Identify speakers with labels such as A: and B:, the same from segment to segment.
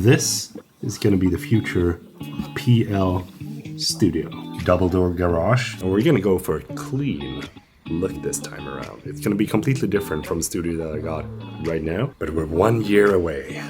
A: This is going to be the future PL studio. Double door garage. And we're going to go for a clean look this time around. It's going to be completely different from the studio that I got right now. But we're 1 year away.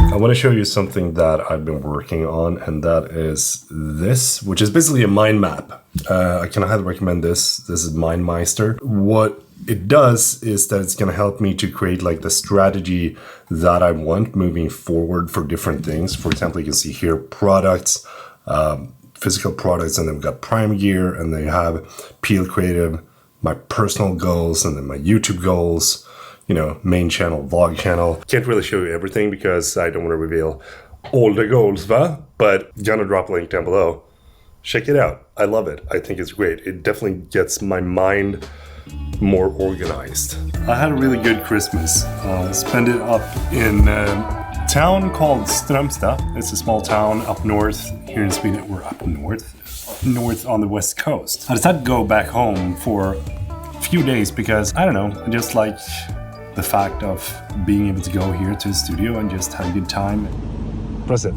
A: I want to show you something that I've been working on, and that is this, which is basically a mind map. I can highly recommend this. This is MindMeister. What it does is that it's going to help me to create like the strategy that I want moving forward for different things. For example, you can see here products, physical products, and then we've got Prime Gear, and then you have PL Creative, my personal goals, and then my YouTube goals. You know, main channel, vlog channel. Can't really show you everything because I don't want to reveal all the goals, but gonna drop a link down below. Check it out. I love it. I think it's great. It definitely gets my mind more organized. I had a really good Christmas. Spent it up in a town called Strömstad. It's a small town up north here in Sweden. We're up north on the west coast. I decided to go back home for a few days because, I don't know, I just like the fact of being able to go here to the studio and just have a good time. Press it.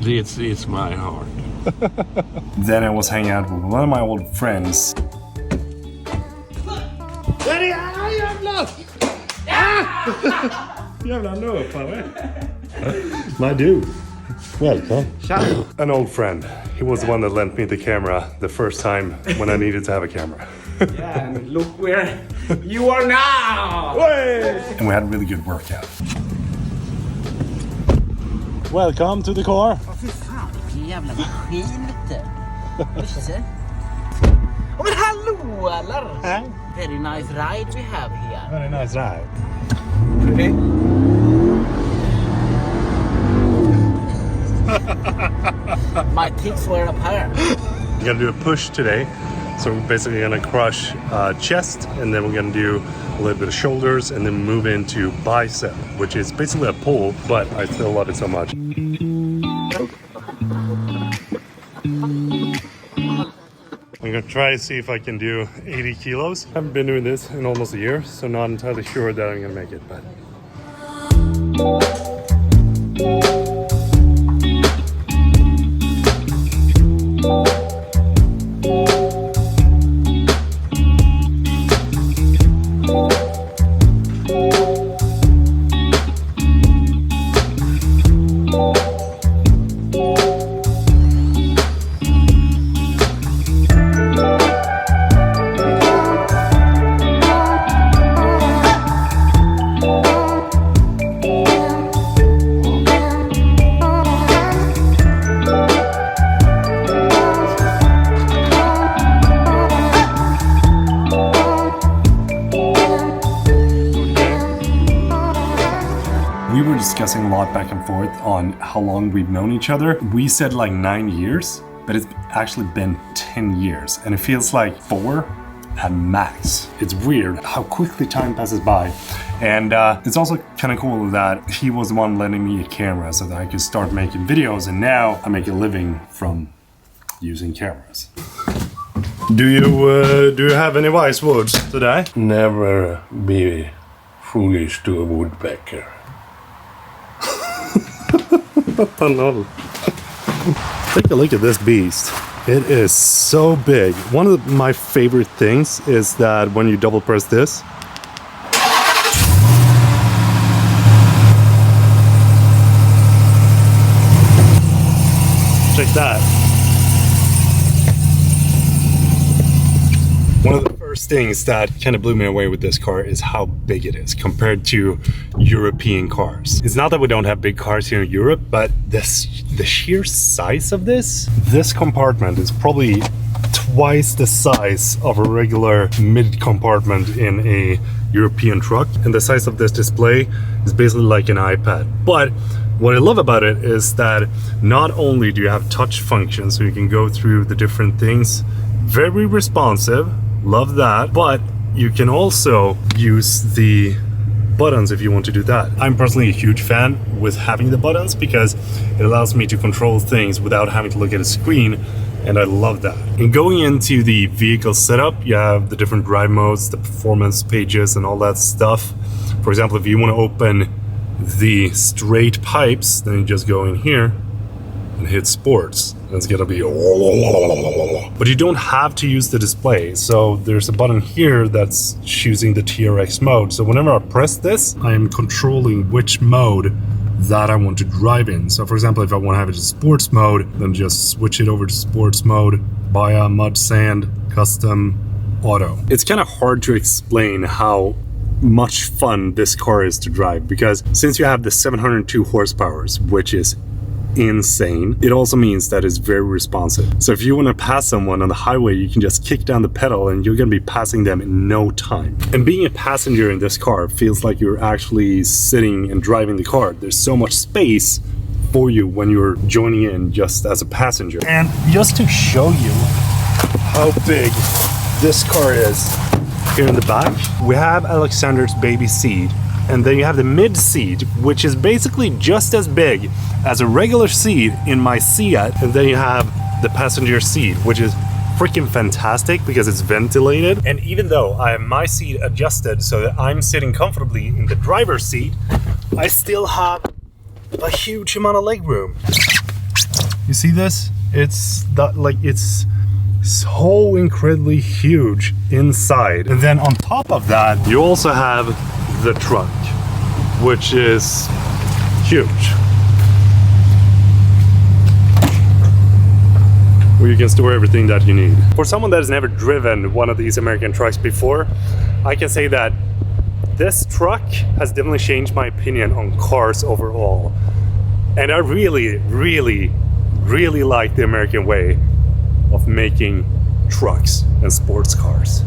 B: It's my heart.
A: Then I was hanging out with one of my old friends. Jävla nöpare. My dude. Welcome. An old friend. He was the one that lent me the camera the first time when I needed to have a camera.
C: Yeah, and look where you are now!
A: And we had a really good workout. Welcome to the car.
C: Åh fy fan, vilken jävla maskin vet du. Just det. Åh men hallå eller? Very nice ride we have here.
A: Very nice ride.
C: Ready? My tits were up here.
A: We're gonna do a push today. So we're basically gonna crush chest, and then we're gonna do a little bit of shoulders, and then move into bicep, which is basically a pull, but I still love it so much. I'm gonna try to see if I can do 80 kilos. I haven't been doing this in almost a year, so not entirely sure that I'm gonna make it, but. We were discussing a lot back and forth on how long we've known each other. We said like 9 years, but it's actually been 10 years, and it feels like 4 at max. It's weird how quickly time passes by. And it's also kind of cool that he was the one lending me a camera so that I could start making videos, and now I make a living from using cameras. Do you have any wise words today?
B: Never be foolish to a woodpecker.
A: Take a look at this beast. It is so big. One of my favorite things is that when you double press this, check that. One of the first things that kind of blew me away with this car is how big it is compared to European cars. It's not that we don't have big cars here in Europe, but the sheer size of this compartment is probably twice the size of a regular mid compartment in a European truck, and the size of this display is basically like an iPad. But what I love about it is that not only do you have touch functions, so you can go through the different things, very responsive, love that, but you can also use the buttons if you want to do that. I'm personally a huge fan with having the buttons because it allows me to control things without having to look at a screen, and I love that. And going into the vehicle setup, you have the different drive modes, the performance pages and all that stuff. For example, if you want to open the straight pipes, then you just go in here and hit sports. It's gonna be, but you don't have to use the display. So there's a button here that's choosing the TRX mode. So whenever I press this, I am controlling which mode that I want to drive in. So for example, if I want to have it in sports mode, then just switch it over to sports mode, via mud, sand, custom, auto. It's kind of hard to explain how much fun this car is to drive, because since you have the 702 horsepower, which is insane, it also means that it's very responsive. So if you want to pass someone on the highway, you can just kick down the pedal and you're going to be passing them in no time. And being a passenger in this car feels like you're actually sitting and driving the car. There's so much space for you when you're joining in just as a passenger. And just to show you how big this car is, here in the back we have Alexander's baby seat, and then you have the mid seat, which is basically just as big as a regular seat in my Seat, and then you have the passenger seat, which is freaking fantastic because it's ventilated. And even though I have my seat adjusted so that I'm sitting comfortably in the driver's seat, I still have a huge amount of leg room. You see this? It's so incredibly huge inside. And then on top of that, you also have the trunk, which is huge, where you can store everything that you need. For someone that has never driven one of these American trucks before, I can say that this truck has definitely changed my opinion on cars overall. And I really, really, really like the American way of making trucks and sports cars.